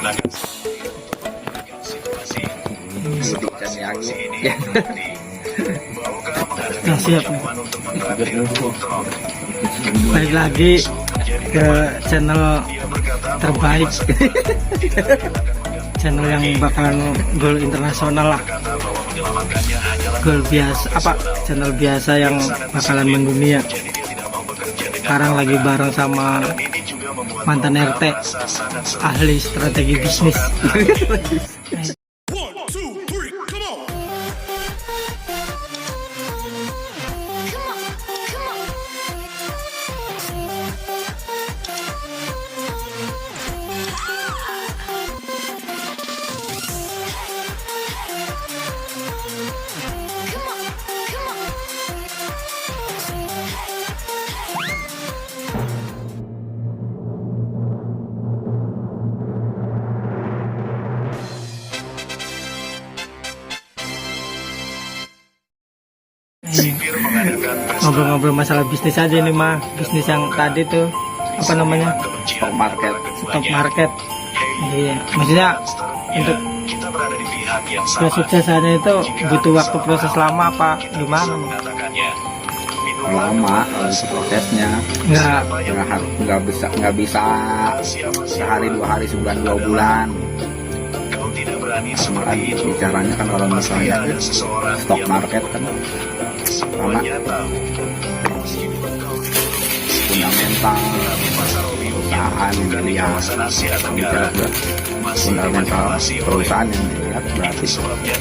Nah, siap. Balik lagi ke channel terbaik. Channel yang bakalan goal internasional lah. Goal biasa apa? Channel biasa yang bakalan mendunia. Sekarang lagi bareng sama mantan RT, ahli strategi bisnis. Ngobrol-ngobrol masalah bisnis aja ini mah. Bisnis yang tadi tuh apa namanya, stock market. Iya, maksudnya untuk kesuksesannya itu butuh waktu proses lama apa gimana? Lama prosesnya, nggak bisa sehari 2 hari, sebulan 2 bulan. Karena kan bicaranya kan kalau misalnya stock market kan karena fundamental perusahaan yang dilihat, fundamental perusahaan yang dilihat berarti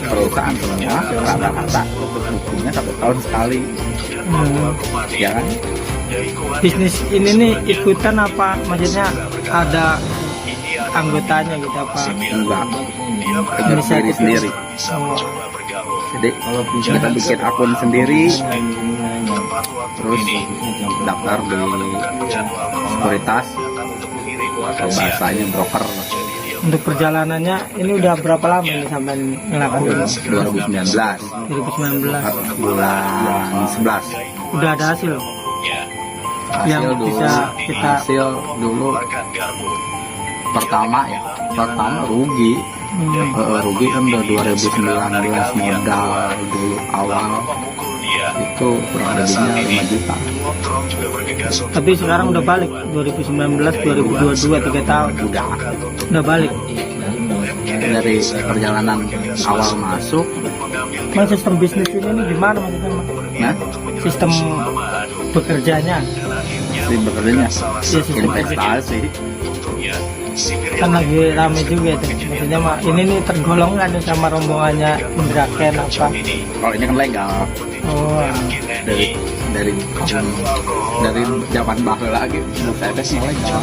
perusahaan semua rata-rata tutup bukunya 1 tahun sekali. Ya kan? Bisnis ini nih ikutan apa? Maksudnya ada anggotanya gitu apa? Enggak, sendiri. Jadi kalau kita bikin akun sendiri, terus daftar di sekuritas, atau bahasanya broker. Untuk perjalanannya ini udah berapa lama ini sampai ngelakuin? 2019 bulan 11. Udah ada hasil yang dulu, bisa kita hasil dulu pertama rugi. Rugi kan udah 2019 modal dulu awal itu kurang lebihnya 5 juta. Tapi sekarang udah balik 2019 2022 3 tahun udah balik. Dari perjalanan awal masuk. Mas, sistem bisnis ini gimana maksudnya? Nah, sistem bekerjanya investasi kan lagi rame juga tuh, maksudnya mah ini nih tergolong kan sama rombongannya Indra Ken apa? Kalau ini kan legal. Dari zaman bahula lagi saya tes legal.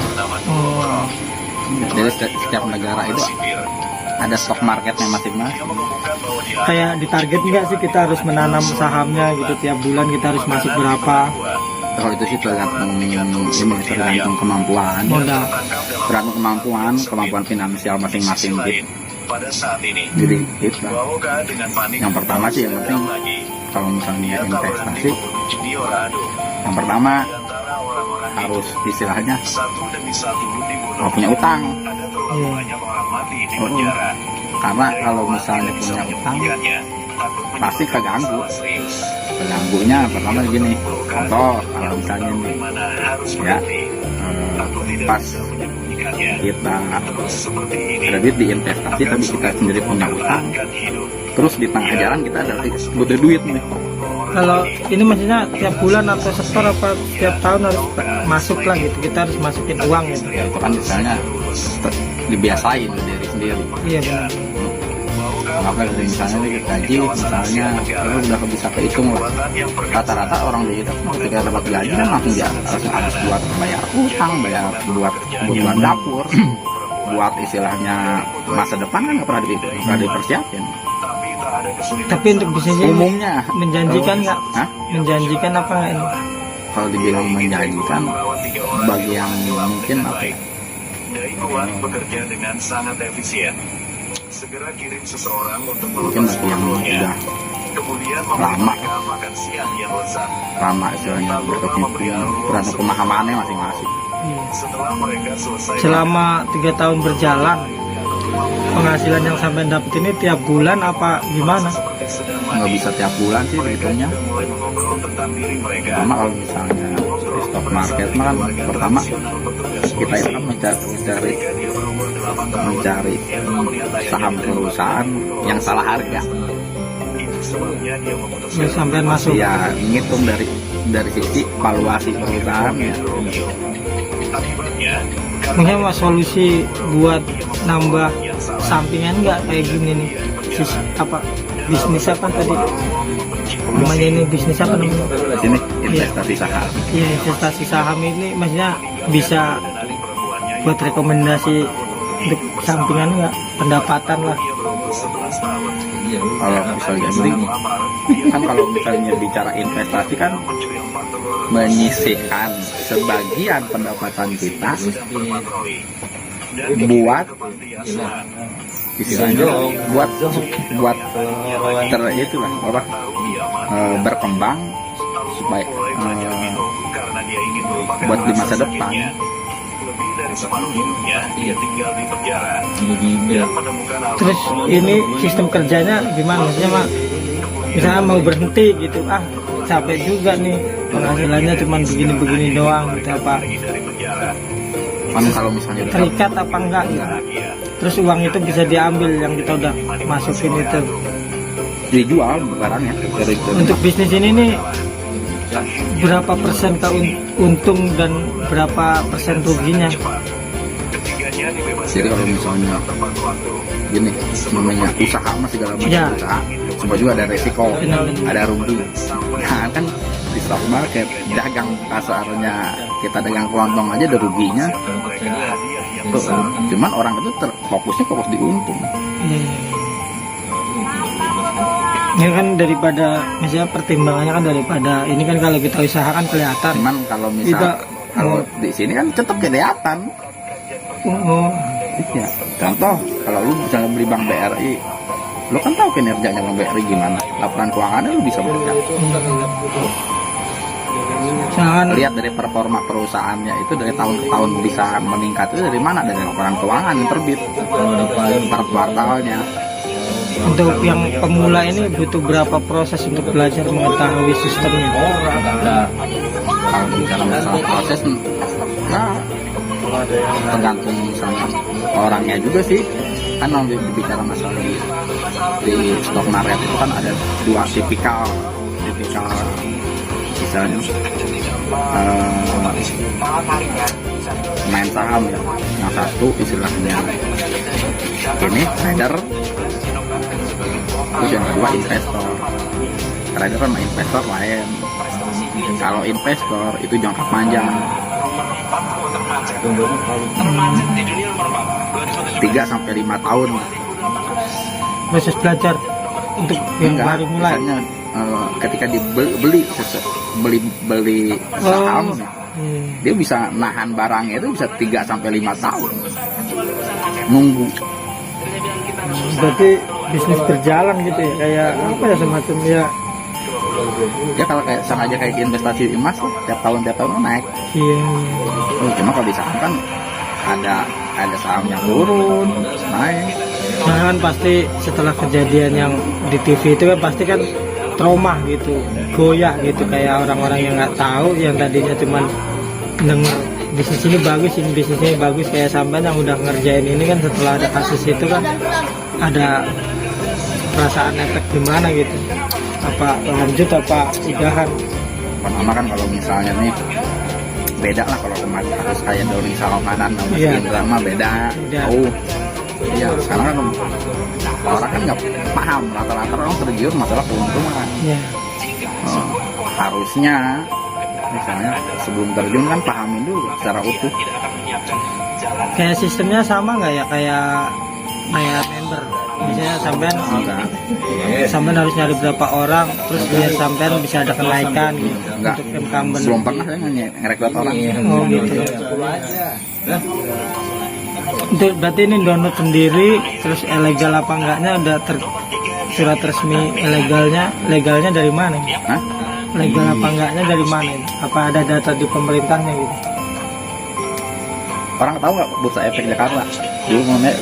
Jadi setiap negara itu ada stock marketnya masing-masing. Kayak ditarget nggak sih kita harus menanam sahamnya gitu, tiap bulan kita harus masuk berapa? Kalau itu sih tergantung kemampuan, tergantung kemampuan finansial masing-masing gitu. Jadi itu yang pertama sih, yang penting kalau misalnya investasi, yang pertama harus istilahnya punya utang. Karena kalau misalnya punya utang pasti keganggunya pertama gini, contoh kalau misalnya nih ya pas kita kredit di investasi tapi kita sendiri punya utang, terus di tengah jalan kita ada butuh duit nih. Kalau ini maksudnya tiap bulan atau setor apa tiap tahun harus masuk lah gitu, kita harus masukin uang gitu. Ya itu kan misalnya dibiasain dari sendiri. Iya benar. Maka dari misalnya nih gaji, misalnya lalu udah bisa kehitung lah. Rata-rata orang di kita ketika dapat gaji kan langsung dia harus buat bayar utang, buat kebutuhan dapur, buat istilahnya masa depan kan nggak pernah dipersiapin. Tapi untuk bisnisnya umumnya menjanjikan nggak? Menjanjikan apa nggak ini? Kalau dibilang menjanjikan, bagi yang mungkin apa ya? Bekerja dengan sangat efisien. Segera kirim seseorang untuk mungkin bagi yang udah lama istilahnya berarti pemahamannya masing-masing. Selama 3 tahun berjalan penghasilan yang sampai dapat ini tiap bulan apa gimana? Nggak bisa tiap bulan sih hitungnya. Pertama kalau misalnya di stock market mah kan pertama kita itu kan mencari saham perusahaan yang salah harga. Ya, sampai masuk. Ya ngitung dari sisi valuasi perusahaan ya. Mungkin mas solusi buat nambah sampingan nggak kayak gini nih? Bisnis apa tadi? Namanya ini bisnis apa namanya? Sini investasi saham. Iya, investasi saham ini maksudnya bisa buat rekomendasi untuk sampingan nggak? Pendapatan lah. Kalau misalnya kan kalau misalnya bicara investasi kan menyisihkan sebagian pendapatan kita buat istilahnya buat itulah apa berkembang supaya buat di masa depan. Terus ini sistem kerjanya gimana? Maksudnya mak, misalnya mau berhenti gitu, capek juga nih penghasilannya cuma begini-begini doang gitu apa? Kan kalau misalnya Terikat apa enggak? Gitu. Terus uang itu bisa diambil yang kita udah masukin itu. dijual barangnya dari Untuk bisnis ini nih berapa persen untung dan berapa persen ruginya? jadi kalau misalnya gini namanya usaha masih segala macam Ya. usaha semua juga ada resiko ada rugi. Nah kan di stock market dagang kasarnya kita dagang kelontong aja ada ruginya. Cuman orang itu fokus di untung. Ini kan daripada misalnya pertimbangannya kan daripada ini kan kalau kita usaha kan kelihatan. Cuman kalau misal Kita, kalau di sini kan tetap kelihatan. Iya. Contoh kalau lu misalnya beli bank BRI, lu kan tahu kinerjanya bank BRI gimana, laporan keuangannya lu bisa baca. Jangan Lihat dari performa perusahaannya itu dari tahun ke tahun bisa meningkat itu dari mana? Dari laporan keuangan yang terbit per kuartalnya. untuk yang pemula ini butuh berapa proses untuk belajar mengetahui sistemnya? Kalau bicara masalah proses, ya tergantung sama orangnya juga sih. Kan kalau bicara masalah di stock market itu kan ada dua tipikal misalnya main saham ya. Yang satu istilahnya ini trader, terus yang kedua investor. Trader sama investor lain. Kalau investor itu jangka panjang, 3-5 tahun. Proses belajar untuk yang baru mulai. Misalnya ketika dibeli saham, dia bisa nahan barangnya itu bisa 3-5 tahun nunggu. Berarti bisnis berjalan gitu ya, kayak apa ya semacam ya. Ya kalau kayak sama aja kayak investasi emas lah, tiap tahun naik. Iya. Cuma kalau di saham kan ada sahamnya turun, naik. Nah kan pasti setelah kejadian yang di TV itu kan pasti kan trauma gitu, goyah gitu kayak orang-orang yang nggak tahu, yang tadinya cuman denger bisnis ini bagus, ini bisnisnya bagus, kayak sampean yang udah ngerjain ini kan setelah ada kasus itu kan ada perasaan efek gimana gitu, apa lanjut apa udahan? Pertama kan kalau misalnya nih beda lah kalau kemarin harus kayak Doni Salmanan sama Iya. Indra mah beda. Beda. Oh, iya sekarang kan orang kan nggak paham, rata-rata orang tergiur masalah keuntungan. Ya. Harusnya misalnya sebelum terjun kan pahamin dulu secara utuh. Kayak sistemnya sama nggak ya kayak member? Misalnya sampean harus nyari berapa orang, terus biar sampean bisa ada kenaikan gitu, Enggak, untuk incumbent. belum pernah saya ngerekrut orang. Oh gitu. Untuk berarti ini download sendiri, terus ilegal apa enggaknya udah surat resmi legalnya dari mana? Hah? Legal apa enggaknya dari mana? Apa ada data di pemerintahnya gitu? Orang tahu nggak Bursa Efek Jakarta? Dulu ngomongnya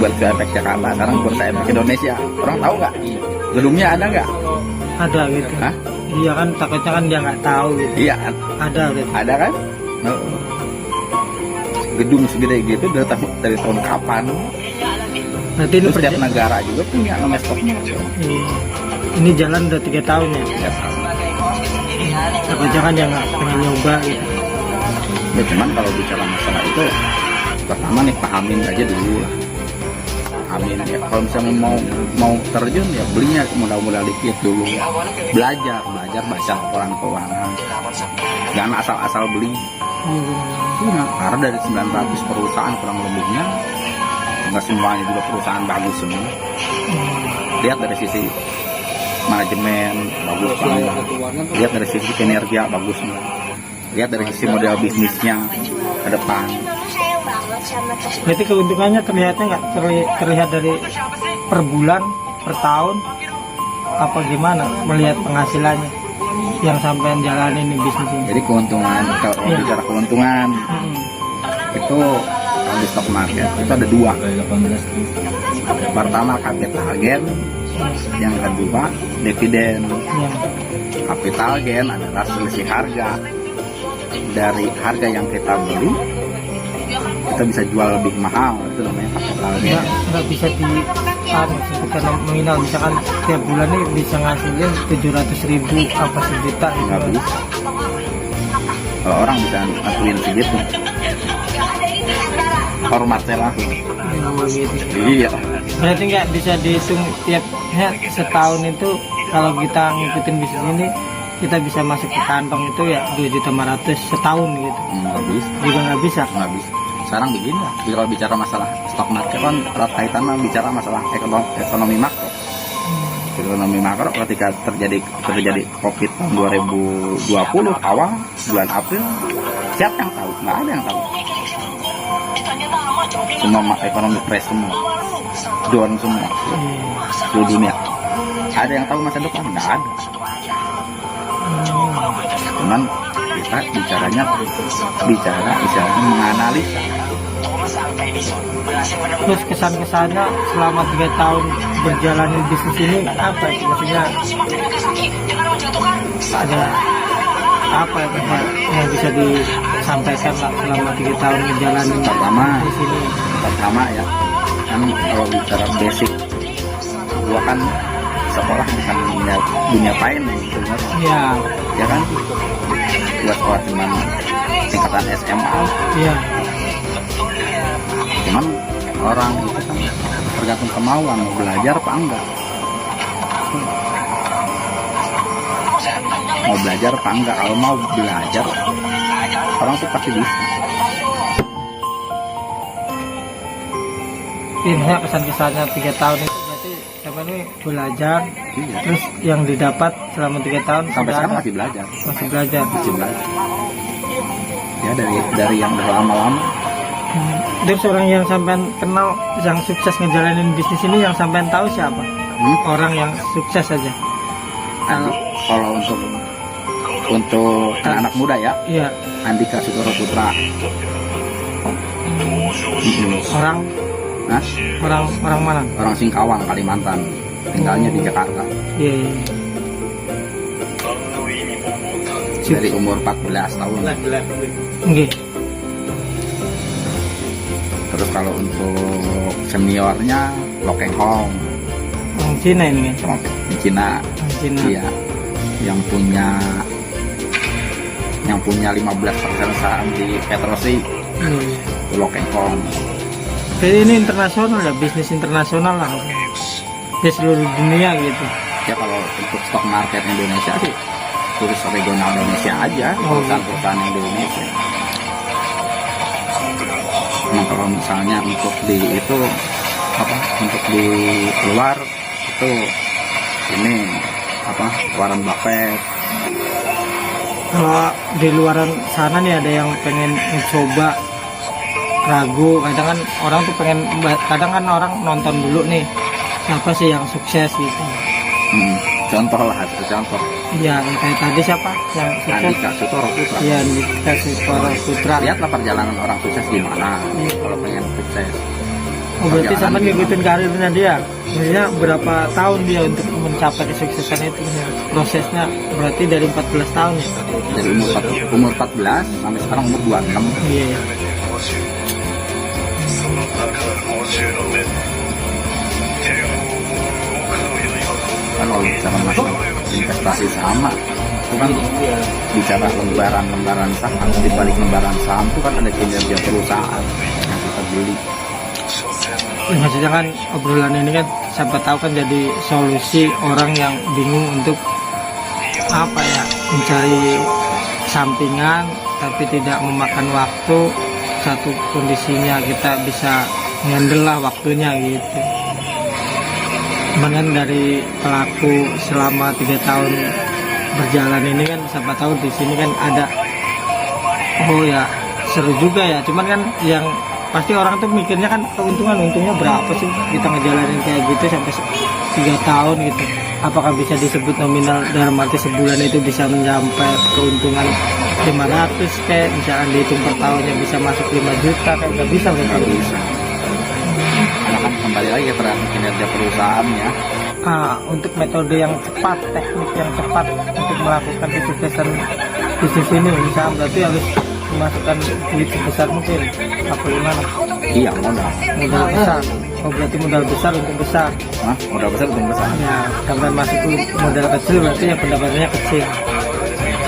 Bursa Efek Jakarta, sekarang Bursa Efek Indonesia. Orang tahu nggak? Gedungnya ada nggak? Ada gitu. Hah? Iya kan, takutnya kan dia nggak tahu gitu. Iya kan? Ada gitu. Ada kan? Oh. Gedung segede gitu dari tahun kapan? Berarti ini Terus setiap negara juga punya namanya stock market. Iya. Ini jalan udah 3 tahun ya. Ya, Takutnya kan dia nggak pengen nyoba gitu. ya cuman kalau bicara masalah itu, pertama nih pahamin aja dulu lah. Pahamin ya. Kalau misalnya mau terjun ya belinya modal dikit dulu. Belajar baca laporan keuangan. Jangan asal-asal beli. Iya. Karena dari 900 perusahaan kurang lebihnya, nggak semuanya juga perusahaan bagus semua. Lihat dari sisi manajemen bagus banget, lihat dari sisi kinerja bagus banget, lihat dari sisi model bisnisnya ke depan. Berarti keuntungannya terlihatnya nggak terlihat dari per bulan, per tahun, apa gimana melihat penghasilannya yang sampai jalanin di bisnis ini? Jadi keuntungan, kalau Iya. bicara keuntungan itu kalau di stock market itu ada dua. Pertama capital gain, yang kedua dividen. Iya. Capital gain adalah selisih harga dari harga yang kita beli, kita bisa jual lebih mahal, itu namanya capital gain. Nggak bisa di sekitar nominal, misalkan tiap bulan ini bisa ngasilin 700.000 apa sejuta gitu. Nggak bisa. Kalau orang bisa ngakuin segitu, hormat saya langsung. Oh, gitu. Iya. Berarti nggak bisa dihitung tiapnya setahun itu, kalau kita ngikutin bisnis ini kita bisa masuk ke kantong itu ya 2.500.000 setahun gitu. Nggak bisa. Juga nggak bisa. Nggak bisa. Sekarang begini lah, kalau bicara masalah stock market kan erat kaitannya bicara masalah ekonomi makro. Ekonomi makro ketika terjadi COVID tahun 2020 awal bulan April, siapa yang tahu? Nggak ada yang tahu. Semua ekonomi crash semua, down semua, seluruh dunia. Ada yang tahu masa depan? Nggak ada. Cuman kita bicaranya istilahnya menganalisa. Terus kesan-kesannya selama 3 tahun berjalanin bisnis ini apa ya? Maksudnya ada apa ya yang bisa disampaikan lah selama 3 tahun menjalani bisnis ini? Pertama ya, kan kalau bicara basic, gua kan sekolah bukan dunia pain gitu kan. Iya. Ya kan, gua sekolah cuma tingkatan SMA. Iya. Cuman orang itu kan tergantung kemauan, mau belajar apa enggak. Mau belajar apa enggak. Kalau mau belajar, orang tuh pasti bisa. Ini kesan-kesannya 3 tahun itu berarti siapa ini belajar. Iya. Terus yang didapat selama 3 tahun Sampai sudah sekarang ada. masih belajar. Masih belajar. Masih belajar. Ya dari yang udah lama-lama. Terus orang yang sampean kenal yang sukses ngejalanin bisnis ini yang sampean tahu siapa? Orang yang sukses aja. Kalau untuk anak-anak muda ya, Iya. Andika Sutoro Putra. Orang Nah, orang mana? orang Singkawang, Kalimantan. Tinggalnya di Jakarta. Iya. Iya. Dari umur 14 tahun. Nggih. Terus kalau untuk seniornya Lokeng Hong, Orang Cina ini kan? sama di Cina. Orang Cina. Iya. Yang punya 15% saham di Petrosi, Iya. Lokeng Hong. Jadi ini internasional ya, bisnis internasional lah. Di seluruh dunia gitu. Ya kalau untuk stock market Indonesia sih khusus regional Indonesia aja, perusahaan-perusahaan Indonesia. Nah kalau misalnya untuk di luar itu ini Warren Buffett. Kalau di luaran sana nih ada yang pengen mencoba, ragu, kadang kan orang nonton dulu nih siapa sih yang sukses gitu. Contoh lah, contoh. Iya, kayak tadi siapa yang sukses? Andika Sutoro Putra. Iya, Andika Sutoro Putra. Lihatlah perjalanan orang sukses gimana kalau pengen sukses. Oh, berarti perjalanan sampai dia. ngikutin karirnya dia. Maksudnya berapa tahun dia untuk mencapai kesuksesan itu? Prosesnya berarti dari 14 tahun ya? Dari umur 14 sampai sekarang umur 26. Iya, iya. Kan kalau bicara masalah investasi sama itu kan bicara lembaran saham, di balik lembaran saham itu kan ada kinerja perusahaan yang kita beli. Ya, maksudnya kan obrolan ini kan siapa tahu kan jadi solusi orang yang bingung untuk apa ya, mencari sampingan tapi tidak memakan waktu. Satu kondisinya kita bisa ngendel lah waktunya gitu. Cuman kan dari pelaku selama 3 tahun berjalan ini kan siapa tahu di sini kan ada, oh ya seru juga ya. Cuman kan yang pasti orang tuh mikirnya kan untungnya berapa sih kita ngejalanin kayak gitu sampai 3 tahun gitu. Apakah bisa disebut nominal dalam arti sebulan itu bisa mencapai keuntungan 500 kayak misalkan dihitung per tahunnya bisa masuk 5 juta kayak nggak bisa kan? Nggak bisa. Karena kan kembali lagi ke kinerja perusahaan ya. Untuk metode yang cepat, teknik yang cepat untuk melakukan kesuksesan bisnis ini misalnya berarti harus memasukkan duit sebesar mungkin apa gimana? Iya, modal. Modal besar. Oh, berarti modal besar untuk besar. Modal besar untung besar. Ya, sampai masuk ke modal kecil berarti ya pendapatannya kecil.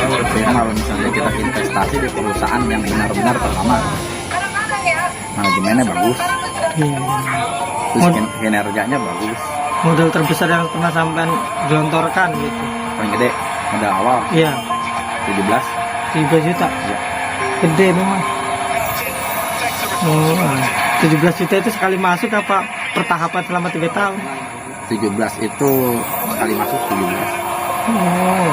Jadi kalau misalnya kita investasi di perusahaan yang benar-benar pertama manajemennya bagus, Iya. terus kinerjanya bagus, Modal terbesar yang pernah sampai gelontorkan gitu. paling gede modal awal Iya, 17. 3 juta. Ya. Gede memang. Oh, 17 juta itu sekali masuk apa pertahapan selama 3 tahun? 17 itu sekali masuk 17. Oh.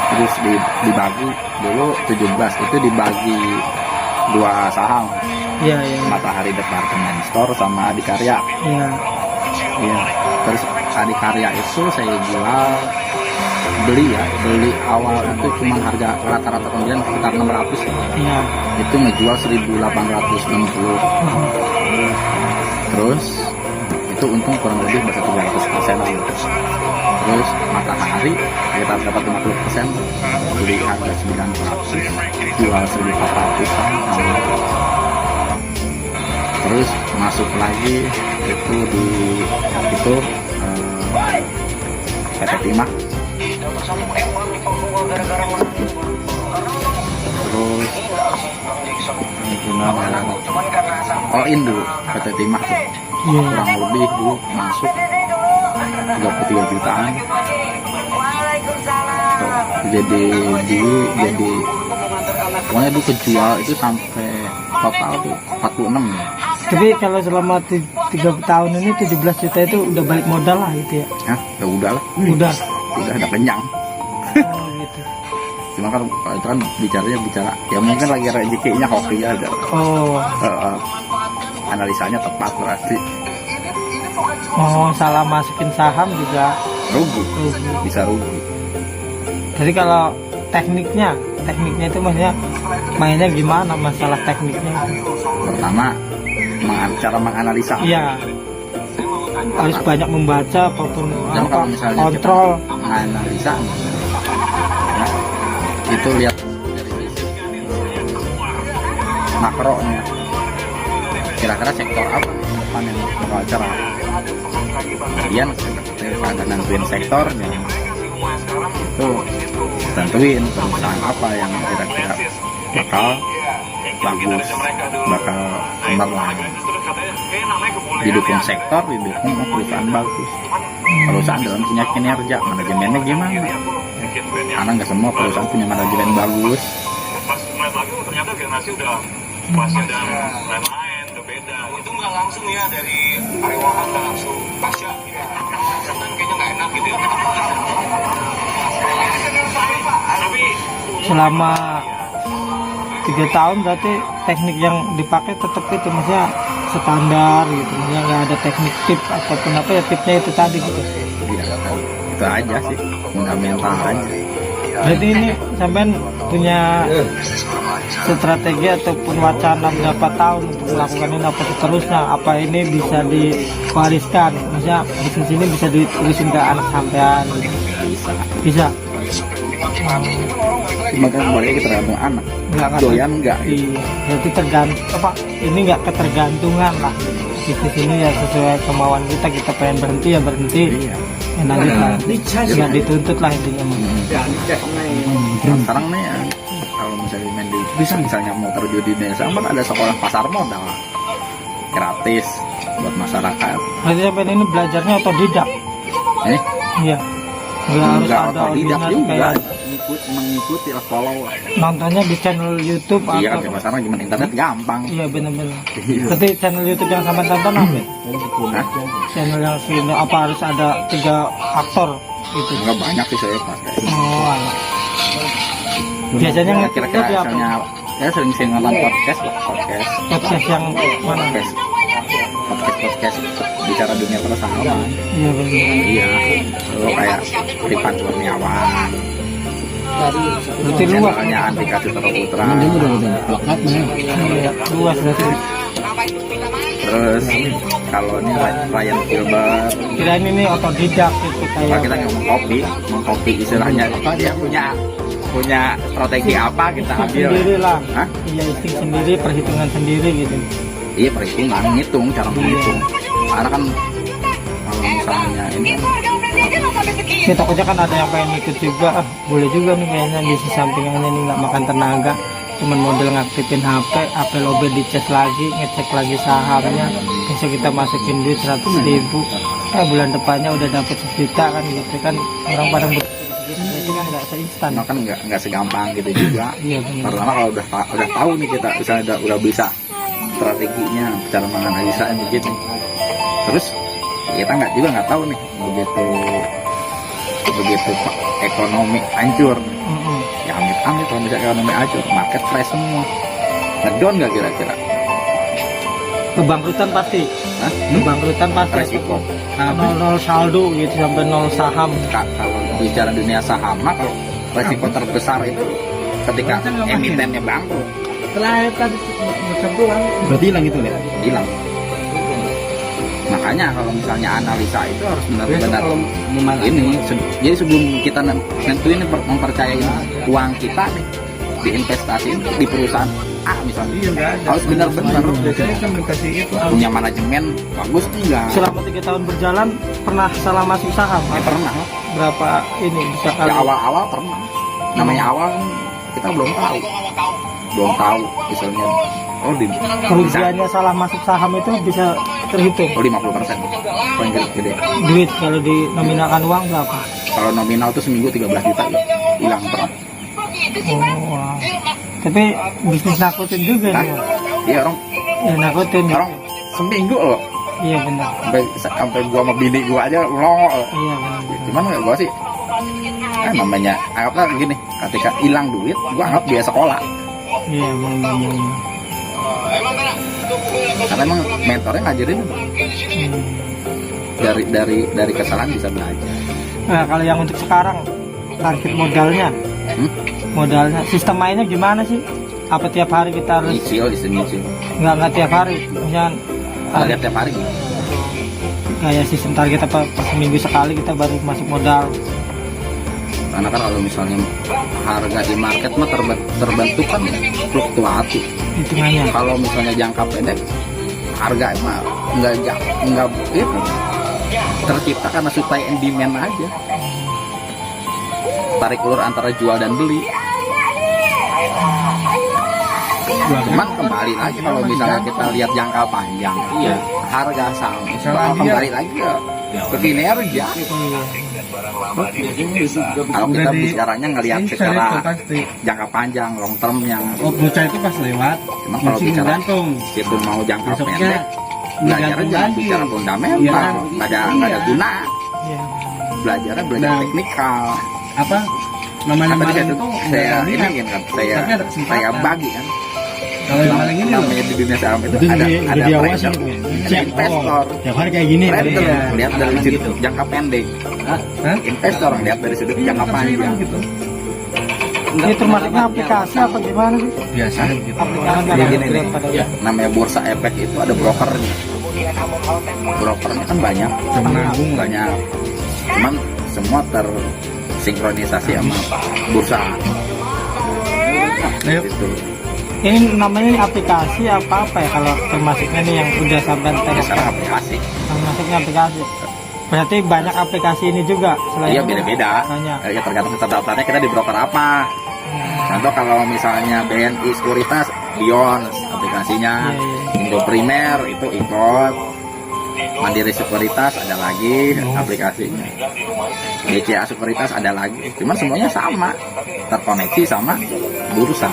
Terus dibagi dulu 17 itu dibagi 2 saham, Iya, iya. Matahari Departemen Store sama Adikarya. Iya. Iya. Terus Adikarya itu saya jual beli awal itu cuma harga rata-rata pembelian sekitar 600 ya. Iya. Itu ngejual 1860. Terus itu untung kurang lebih bisa 300% lah. Terus Matahari kita dapat 50%, beli harga 900 jual 1400. Terus masuk lagi itu di PT Timah. Terus Indo PT Timah tuh Iya. kurang lebih dulu masuk 33 jutaan. Jadi pokoknya dulu kejual itu sampai total tuh 46 ya. Tapi kalau selama 3 tahun ini 17 juta itu udah balik modal lah gitu ya. Hah, ya udah lah. Udah. Udah kenyang. Oh, gitu. Cuma kan kalau itu kan bicara ya mungkin lagi rezekinya hoki aja. Oh. Analisanya tepat berarti. Oh, salah masukin saham juga Rugi. rugi. Bisa rugi. Jadi kalau tekniknya itu maksudnya mainnya gimana, masalah tekniknya? Pertama cara menganalisa. Iya. Harus banyak membaca apapun Dan apa, kalau misalnya kontrol. kita menganalisa ya, itu lihat dari sisi makronya, kira-kira sektor apa depan yang bakal cerah. Kemudian daripada nentuin sektornya, itu tentuin perusahaan apa yang kira-kira bakal bagus, bakal cemerlang. Didukung sektor, didukung perusahaan bagus. Perusahaan dalam punya kinerja, manajemennya gimana? Karena nggak semua perusahaan punya manajemen bagus. Pas ngeliat lagi ternyata generasi udah masih ada lain-lain, udah beda. Itu nggak langsung ya dari Ariwahan nggak langsung Pasya. Setan kayaknya nggak enak gitu ya. Tapi Selama 3 tahun berarti teknik yang dipakai tetap itu maksudnya standar gitu, maksudnya nggak ada teknik tip ataupun apa ya, tipnya itu tadi gitu. Ya, itu aja sih, fundamental aja. Berarti ini sampean punya strategi ataupun wacana berapa tahun untuk melakukan ini apa seterusnya, apa ini bisa diwariskan, maksudnya bisnis ini bisa diterusin ke anak sampean gitu. Bisa. Cuma kan kembali kita tergantung anak. Nggak Doyan enggak? Iya, berarti ini nggak ketergantungan lah. Bisnis ini ya sesuai kemauan kita pengen berhenti ya berhenti. Iya. Enak kita nggak dituntut lah intinya. Sekarang nih ya, kalau misalnya main di misalnya mau terjun di desa, kan ada sekolah pasar modal gratis buat masyarakat. Berarti sampai ini belajarnya otodidak. Iya. Nggak harus Enggak ada otodidak ordinasi juga, kayak mengikuti lah follow. nontonnya di channel YouTube Iya kan atau zaman sekarang gimana internet gampang. iya benar-benar. Berarti channel YouTube yang sampai tonton apa? Nah, Channel yang sini apa harus ada 3 aktor gitu? enggak banyak sih saya pakai. Oh, alah. Biasanya Ya, ngetik kira-kira di apa? misalnya ya sering nonton podcast lah, Podcast yang mana? podcast bicara dunia persahabatan. Iya benar. Iya, lo kayak Ripan Kurniawan, Berarti luas. channelnya Andika Citra Putra. Iya, luas berarti. Terus kalau ini Ryan Gilbert, Kirain ini otodidak gitu kalau kayak kita mengkopi istilahnya apa dia punya strategi apa kita ambil. sendiri lah. Hah? Iya, insting sendiri, perhitungan sendiri gitu. Iya perhitungan, ngitung cara menghitung. Karena kan kalau misalnya ini Ini takutnya kan ada yang pengen ikut juga, boleh juga nih kayaknya bisnis sampingannya nih nggak makan tenaga, cuman model ngaktifin HP lobet dicas lagi, ngecek lagi sahamnya, bisa kita masukin duit 100.000, bulan depannya udah dapet 1 juta kan gitu kan, orang pada berarti kan nggak seinstan. kan nggak segampang gitu juga. Iya benar. Pertama kalau udah tahu nih kita udah bisa strateginya cara menganalisa begitu. Terus kita nggak tahu nih begitu ekonomi hancur. Ya amit-amit kalau misalnya ekonomi hancur, market crash semua. Ngedown nggak kira-kira? Kebangkrutan pasti. Hah? Kebangkrutan pasti. Resiko. 0 saldo gitu sampai 0 saham. Kalau bicara dunia saham, kalau resiko terbesar itu ketika emitennya bangkrut, Berarti hilang itu ya? hilang. Makanya kalau misalnya analisa itu harus benar-benar ini. Jadi sebelum kita nentuin mempercayai uang kita nih diinvestasiin di perusahaan A misalnya, harus benar-benar punya manajemen bagus enggak. Selama 3 tahun berjalan pernah salah masuk saham? Ya, pernah. Berapa ini bisa Di kali? awal-awal pernah. Namanya awal kita belum tahu misalnya Kerugiannya salah masuk saham itu bisa terhitung. 50%. Paling gede. Duit kalau dinominalkan uang berapa? Kalau nominal tuh seminggu 13 juta ya. Hilang pernah. Oh, wow. Tapi bisnis nakutin juga nih. Iya orang Ya nakutin. seminggu loh. Iya benar. Sampai gua sama bini gua aja melongo loh. Iya benar. Cuman nggak gua sih. Namanya anggaplah gini, ketika hilang duit, gua anggap dia sekolah. Iya benar. Karena emang mentornya ngajarin dari kesalahan bisa belajar. Nah kalau yang untuk sekarang target modalnya, sistem mainnya gimana sih? Apa tiap hari kita harus? Nyicil. Nggak tiap hari. Misalnya Lihat tiap hari gitu. kayak sistem target apa per seminggu sekali kita baru masuk modal. Karena kan kalau misalnya harga di market mah terbentuk kan fluktuatif. Hitungannya. Kalau misalnya jangka pendek harga mah nggak itu tercipta karena supply and demand aja. Tarik ulur antara jual dan beli. Cuman kembali lagi kalau misalnya kita lihat jangka panjang, iya harga saham kembali lagi ke kinerja. Kalau kita bicaranya ngelihat secara jangka panjang, long termnya. Oh, bocah itu pas lewat. Cuma kalau bicara itu mau jangka pendek, belajarnya jangan bicara fundamental, nggak ada guna. Belajarnya belajar teknikal. Apa namanya Tadi maling itu itu? saya bagi kan. Kalau yang maling ini Namanya di dunia saham itu itu ada jadi awas trader, gitu. ada investor. Tiap hari kayak gini. Trader Iya. lihat dari sudut jangka pendek. Hah? Investor lihat dari sudut jangka panjang. Gitu. Ini termasuknya aplikasi apa gimana sih? Biasa gitu. Aplikasi Jadi kan gini nih, pada ya, namanya bursa efek itu ada brokernya. Brokernya kan banyak, banyak. Cuman semua tersinkronisasi sama bursa. Ayo. Gitu. Ini namanya aplikasi apa ya kalau termasuknya nih yang udah sampai Ya, sekarang aplikasi. termasuknya aplikasi. Berarti banyak aplikasi ini juga selain Iya itu? beda-beda. Banyak. Ya tergantung terdaftarnya kita di broker apa. Contoh kalau misalnya BNI Sekuritas, Bions aplikasinya, Iya, iya. Indo Primer itu ikut, Mandiri Sekuritas ada lagi aplikasinya, BCA Sekuritas ada lagi. Cuman semuanya sama, terkoneksi sama bursa.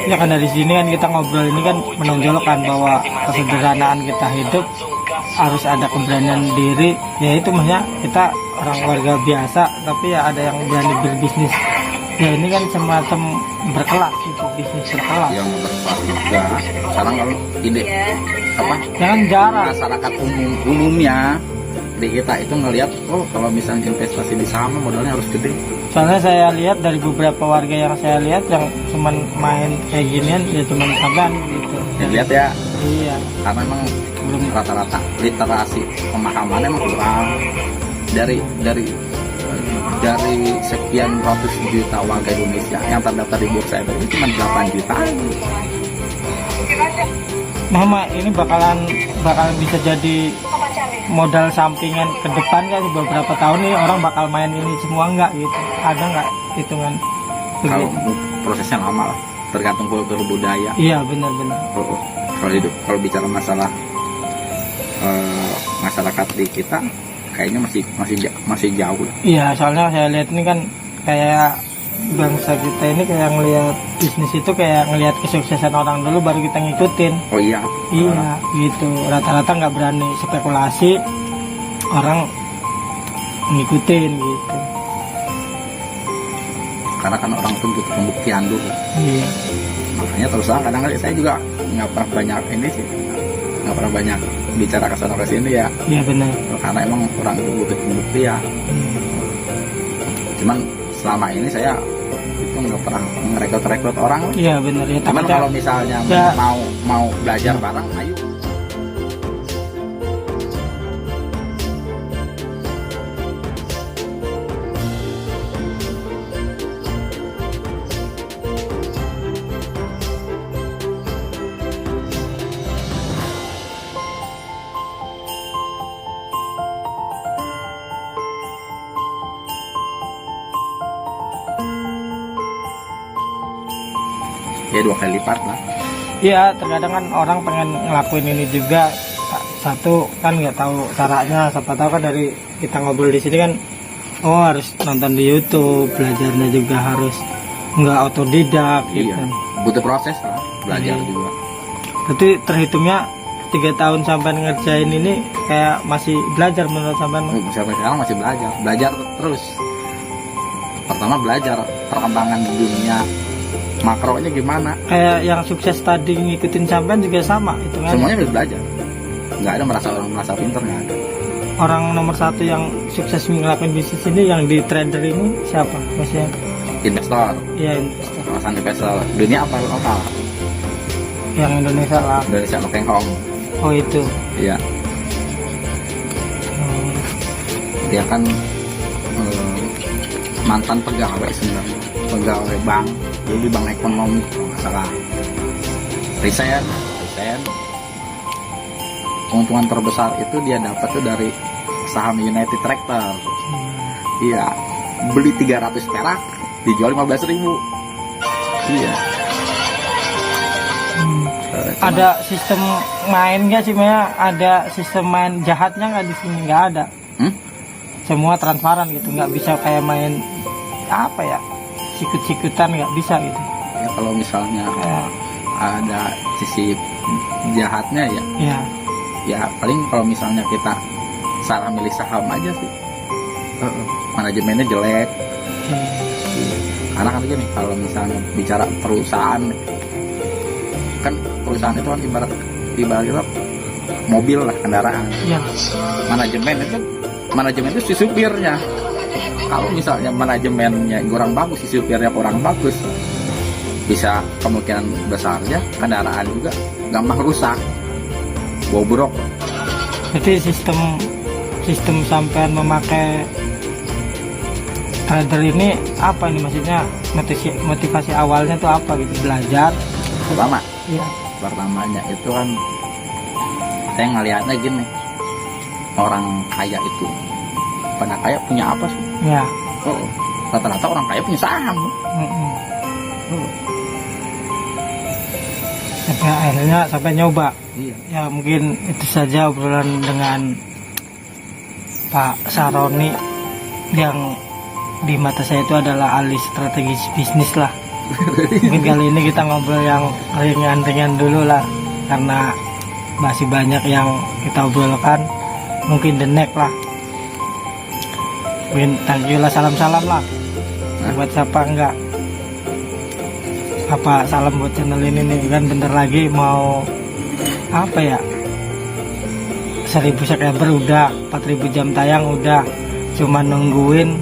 Ya kan dari sini kan kita ngobrol ini kan menonjolkan bahwa kesederhanaan kita hidup harus ada keberanian diri, ya itu maksudnya kita orang warga biasa tapi ya ada yang berani berbisnis. Ya ini kan semacam berkelas itu, bisnis berkelas. Yang berkelas juga. Sekarang kalau ide apa? Jangan jarang. Masyarakat umumnya di kita itu ngelihat, oh kalau misalnya investasi di saham modalnya harus gede. Soalnya saya lihat dari beberapa warga yang saya lihat yang cuman main kayak ginian ya cuman saban gitu. Dilihat ya, Iya. karena memang belum rata-rata literasi pemahamannya emang kurang. Dari sekian ratus juta warga Indonesia yang terdaftar di bursa efek itu cuma 8 juta. Mama ini bakalan bisa jadi modal sampingan ke depan kan beberapa tahun nih orang bakal main ini semua nggak gitu, ada nggak hitungan Kalau begitu? prosesnya lama lah, tergantung kultur budaya. Iya benar-benar. Kalau bicara masalah masyarakat di kita kayaknya masih jauh lah. Iya soalnya saya lihat ini kan kayak bangsa kita ini kayak ngelihat bisnis itu kayak ngelihat kesuksesan orang dulu baru kita ngikutin. Oh iya. Iya gitu, rata-rata nggak berani spekulasi, orang ngikutin gitu. Karena kan orang itu butuh pembuktian dulu. Iya. Makanya terus terang kadang kali saya juga nggak pernah banyak ini sih, nggak pernah banyak bicara ke sana ke sini ya, Iya benar. karena emang orang itu butuh pembuktian. Cuman selama ini saya itu nggak pernah ngerekrut orang. Iya benar ya. Cuman Takutnya kalau misalnya Ya. mau belajar bareng, ayo. Ya 2 kali lipat lah. Iya, terkadang kan orang pengen ngelakuin ini juga. Satu kan nggak tahu caranya, siapa tahu kan dari kita ngobrol di sini kan, oh harus nonton di YouTube, belajarnya juga harus nggak otodidak gitu. Iya. Butuh proses lah, belajar Iya. juga. Berarti terhitungnya 3 tahun sampai ngerjain ini kayak masih belajar menurut sampean. Sampai sekarang masih belajar terus. Pertama belajar perkembangan dunia makronya gimana. Kayak yang sukses tadi ngikutin sampean juga sama itu kan. Semuanya harus belajar. Nggak ada merasa pinter, nggak ada. Orang nomor satu yang sukses ngelakuin bisnis ini yang di trader ini siapa? Maksudnya Investor, ya investor. kawasan investor. Dunia apa lokal? Yang Indonesia lah. Indonesia Hong Kong. Oh itu. Iya, Hmm. dia kan mantan pegawai sebenarnya, pegawai bank, jadi bank ekonomi kalau nggak salah. Resign. Keuntungan terbesar itu dia dapat tuh dari saham United Tractor. Iya, beli 300 perak, dijual 15.000. Iya. Ada sistem main nggak sih Maya? Ada sistem main jahatnya nggak di sini? Nggak ada. Hmm? Semua transparan gitu, nggak bisa kayak main apa ya, sikut-sikutan nggak bisa gitu. Ya kalau misalnya Kayak, ada sisi jahatnya ya, ya. ya paling kalau misalnya kita salah milih saham aja sih. Manajemennya jelek. Karena kan gini, kalau misalnya bicara perusahaan, kan perusahaan itu kan ibarat mobil lah, kendaraan. Ya. Manajemen itu si supirnya. Kalau misalnya manajemennya kurang bagus, si supirnya kurang bagus, bisa kemungkinan besarnya kendaraan juga gampang rusak, bobrok. Jadi sistem sampean memakai trader ini apa ini maksudnya, motivasi awalnya tuh apa gitu, belajar? Pertama, Iya. pertamanya itu kan saya ngelihatnya gini, orang kaya itu pada kaya punya apa sih? Ya. Oh, rata-rata orang kaya punya saham. Mm-mm. Oh, Sampai akhirnya sampai nyoba. iya. Ya mungkin itu saja obrolan dengan Pak Saroni yang di mata saya itu adalah ahli strategis bisnis lah. Mungkin kali ini kita ngobrol yang ringan-ringan dulu lah, karena masih banyak yang kita obrolkan. Mungkin the next lah. Mungkin thank you lah, salam-salam lah. Buat siapa enggak, apa salam buat channel ini nih, kan bentar lagi mau apa ya, 1000 subscriber udah, 4000 jam tayang udah, cuma nungguin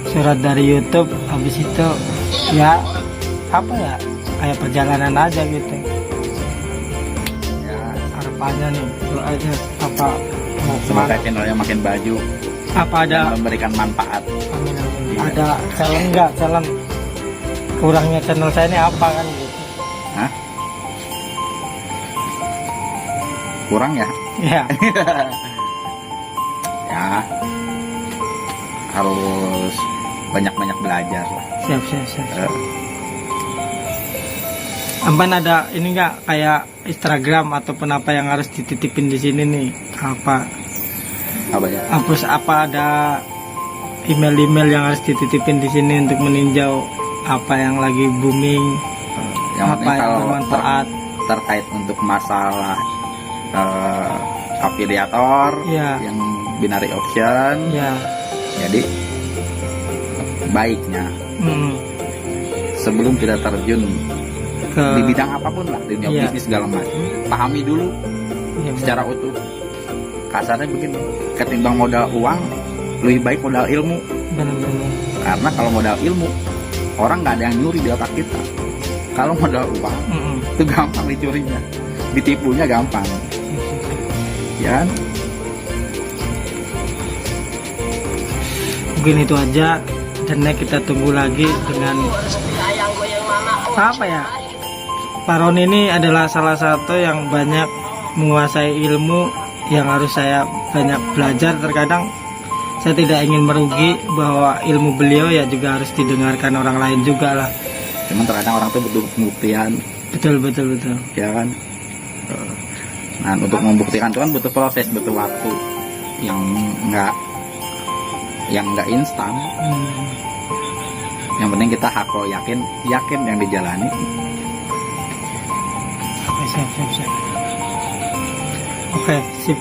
surat dari YouTube. Habis itu ya apa ya, kayak perjalanan aja gitu Ya, harapannya nih. Doa aja apa mau semoga channelnya makin baju apa ada dan memberikan manfaat. amin, amin. Iya. Ada challenge enggak, challenge kurangnya channel saya ini apa kan gitu. Hah? Kurang ya? Ya. Ya, harus banyak-banyak belajar lah. siap siap siap. Eh, Ampan ada ini enggak kayak Instagram ataupun apa yang harus dititipin di sini nih, apa apa ya? terus apa ada email-email yang harus dititipin di sini untuk meninjau apa yang lagi booming, Yang apa penting yang kalau bermanfaat. terkait untuk masalah afiliator, Iya. yang binary option, Ya. jadi baiknya mm, sebelum kita terjun ke di bidang apapun lah, dunia Iya. bisnis segala macam, pahami dulu iya, secara utuh. Kasarnya begini, ketimbang modal uang, lebih baik modal ilmu. benar-benar. Karena kalau modal ilmu, orang nggak ada yang nyuri di otak kita. Kalau modal uang, Mm-mm. itu gampang dicurinya, ditipunya gampang, ya kan? Mungkin itu aja, dan next kita tunggu lagi dengan apa ya, Pak Roni ini adalah salah satu yang banyak menguasai ilmu yang harus saya banyak belajar. Terkadang saya tidak ingin merugi, bahwa ilmu beliau ya juga harus didengarkan orang lain juga lah. Cuman terkadang orang tuh butuh pembuktian, Betul betul betul. ya kan? Nah, untuk membuktikan itu kan butuh proses, butuh waktu yang nggak instan. Yang penting kita hako yakin yang dijalani. Oke, siap siap siap. Oke, sip.